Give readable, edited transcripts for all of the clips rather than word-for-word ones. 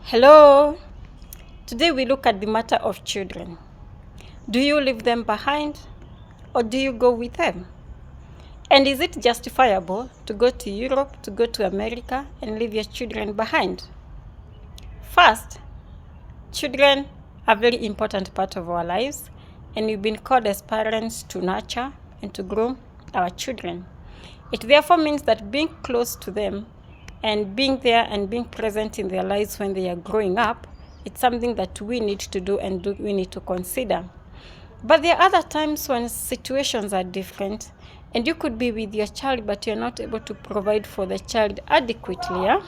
Hello. Today we look at the matter of children. Do you leave them behind or do you go with them? And is it justifiable to go to Europe, to go to America and leave your children behind? First, children are a very important part of our lives, and we've been called as parents to nurture and to groom our children. It therefore means that being close to them and being there and being present in their lives when they are growing up, it's something that we need to do and we need to consider. But there are other times when situations are different and you could be with your child but you're not able to provide for the child adequately. Yeah?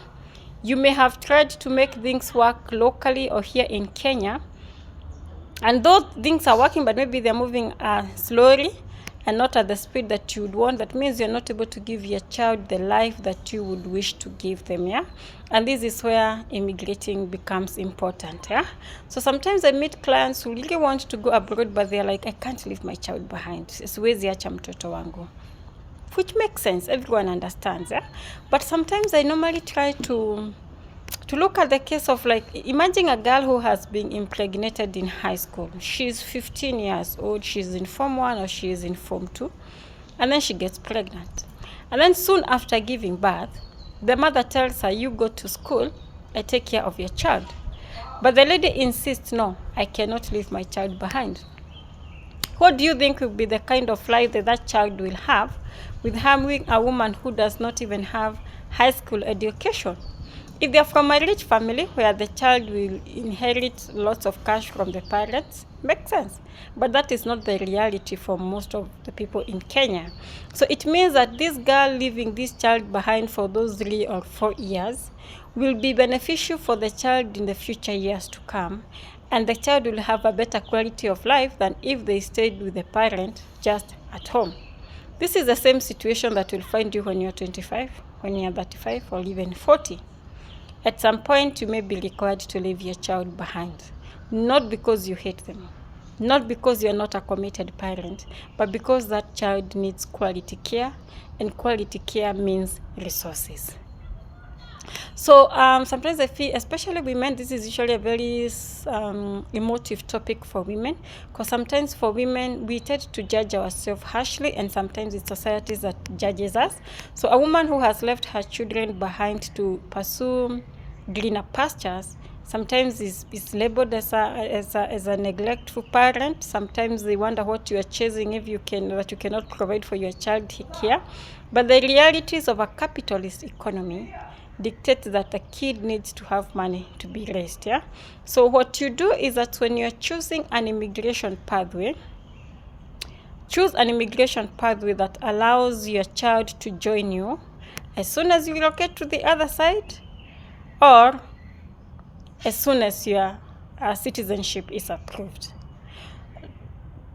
You may have tried to make things work locally or here in Kenya, and those things are working, but maybe they're moving slowly and not at the speed that you would want. That means you're not able to give your child the life that you would wish to give them, yeah? And this is where immigrating becomes important, yeah? So sometimes I meet clients who really want to go abroad, but they're like, I can't leave my child behind. Siwezi acha mtoto wangu. Which makes sense, everyone understands, yeah? But sometimes I normally try to look at the case of, like, imagine a girl who has been impregnated in high school. She's 15 years old, she's in Form 1 or she is in Form 2, and then she gets pregnant. And then soon after giving birth, the mother tells her, you go to school, I take care of your child. But the lady insists, no, I cannot leave my child behind. What do you think will be the kind of life that child will have with having a woman who does not even have high school education? If they're from a rich family where the child will inherit lots of cash from the parents, makes sense. But that is not the reality for most of the people in Kenya. So it means that this girl leaving this child behind for those 3 or 4 years will be beneficial for the child in the future years to come. And the child will have a better quality of life than if they stayed with the parent just at home. This is the same situation that will find you when you're 25, when you're 35, or even 40. At some point, you may be required to leave your child behind. Not because you hate them, not because you're not a committed parent, but because that child needs quality care, and quality care means resources. So sometimes I feel, especially women, this is usually a very emotive topic for women, because sometimes for women, we tend to judge ourselves harshly, and sometimes it's society that judges us. So a woman who has left her children behind to pursue greener pastures sometimes is labeled as a neglectful parent. Sometimes they wonder what you are chasing if you cannot provide for your child here. But the realities of a capitalist economy dictate that a kid needs to have money to be raised. Yeah. So what you do is that when you're choosing an immigration pathway, choose an immigration pathway that allows your child to join you as soon as you relocate to the other side, or as soon as your citizenship is approved.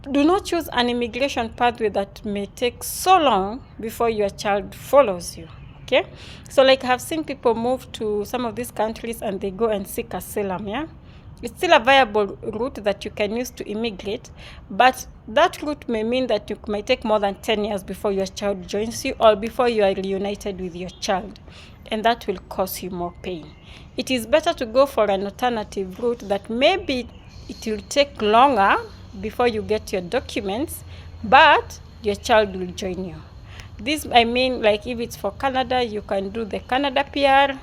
Do not choose an immigration pathway that may take so long before your child follows you. Okay? So like I've seen people move to some of these countries and they go and seek asylum, yeah? It's still a viable route that you can use to immigrate, but that route may mean that it might take more than 10 years before your child joins you or before you are reunited with your child, and that will cause you more pain. It is better to go for an alternative route that maybe it will take longer before you get your documents, but your child will join you. This, I mean, like if it's for Canada, you can do the Canada PR.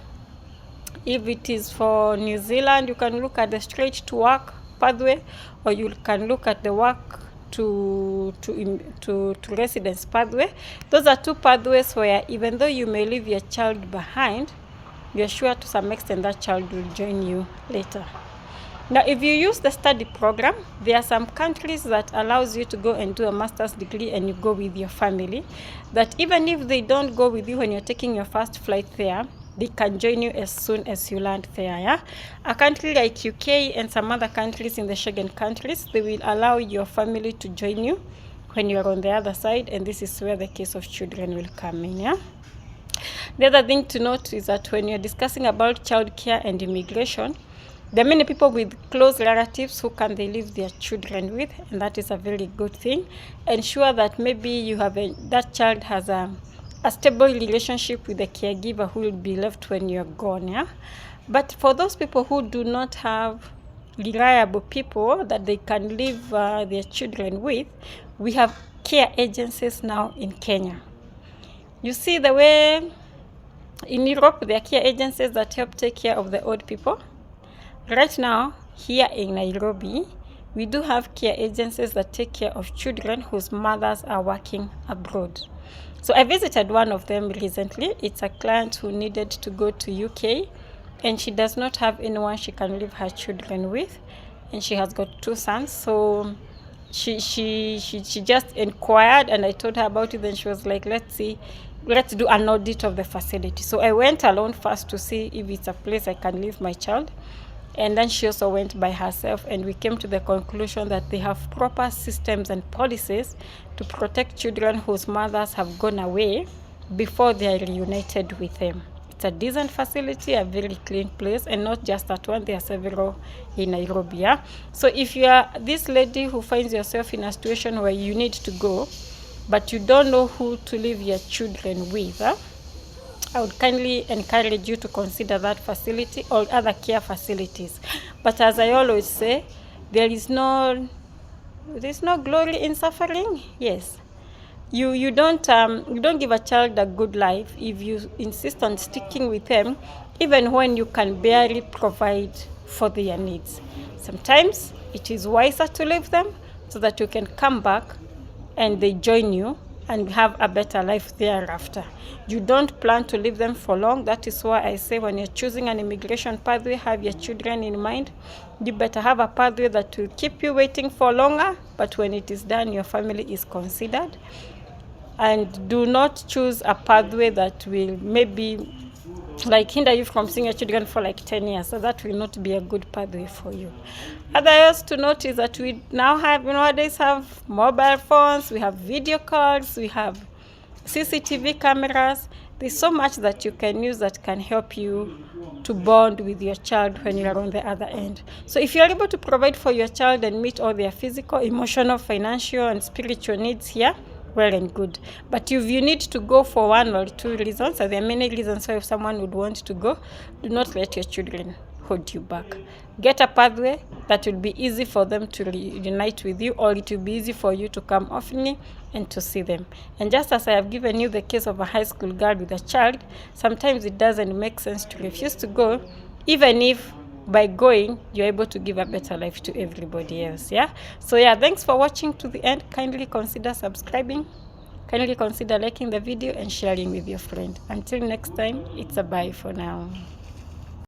If it is for New Zealand, you can look at the straight to work pathway, or you can look at the work to residence pathway. Those are two pathways where even though you may leave your child behind, you're sure to some extent that child will join you later. Now, if you use the study program, there are some countries that allows you to go and do a master's degree and you go with your family, that even if they don't go with you when you're taking your first flight there, they can join you as soon as you land there. Yeah? A country like UK and some other countries in the Schengen countries, they will allow your family to join you when you're on the other side, and this is where the case of children will come in. Yeah? The other thing to note is that when you're discussing about childcare and immigration, there are many people with close relatives who can they leave their children with, and that is a very good thing. Ensure that maybe you have that child has a stable relationship with the caregiver who will be left when you're gone. Yeah? But for those people who do not have reliable people that they can leave their children with, we have care agencies now in Kenya. You see the way in Europe there are care agencies that help take care of the old people. Right now, here in Nairobi, we do have care agencies that take care of children whose mothers are working abroad. So I visited one of them recently. It's a client who needed to go to UK, and she does not have anyone she can leave her children with, and she has got 2 sons. So she just inquired, and I told her about it. Then she was like, let's do an audit of the facility. So I went alone first to see if it's a place I can leave my child. And then she also went by herself, and we came to the conclusion that they have proper systems and policies to protect children whose mothers have gone away before they are reunited with them. It's a decent facility, a very clean place, and not just that one, there are several in Nairobi. Yeah? So if you are this lady who finds yourself in a situation where you need to go, but you don't know who to leave your children with, I would kindly encourage you to consider that facility or other care facilities. But as I always say, there's no glory in suffering. Yes, you don't give a child a good life if you insist on sticking with them, even when you can barely provide for their needs. Sometimes it is wiser to leave them so that you can come back and they join you and have a better life thereafter. You don't plan to leave them for long. That is why I say when you're choosing an immigration pathway, have your children in mind. You better have a pathway that will keep you waiting for longer, but when it is done, your family is considered. And do not choose a pathway that will maybe hinder you from seeing your children for 10 years. So that will not be a good pathway for you. Others to note is that we nowadays have mobile phones, we have video calls, we have CCTV cameras. There's so much that you can use that can help you to bond with your child when you're on the other end. So if you're able to provide for your child and meet all their physical, emotional, financial, and spiritual needs here, well and good. But if you need to go for 1 or 2 reasons, and there are many reasons why if someone would want to go, do not let your children hold you back. Get a pathway that will be easy for them to reunite with you, or it will be easy for you to come often and to see them. And just as I have given you the case of a high school girl with a child, sometimes it doesn't make sense to refuse to go, even if by going you're able to give a better life to everybody else. So thanks for watching to the end. Kindly consider subscribing, kindly consider liking the video and sharing with your friend. Until next time, it's a bye for now.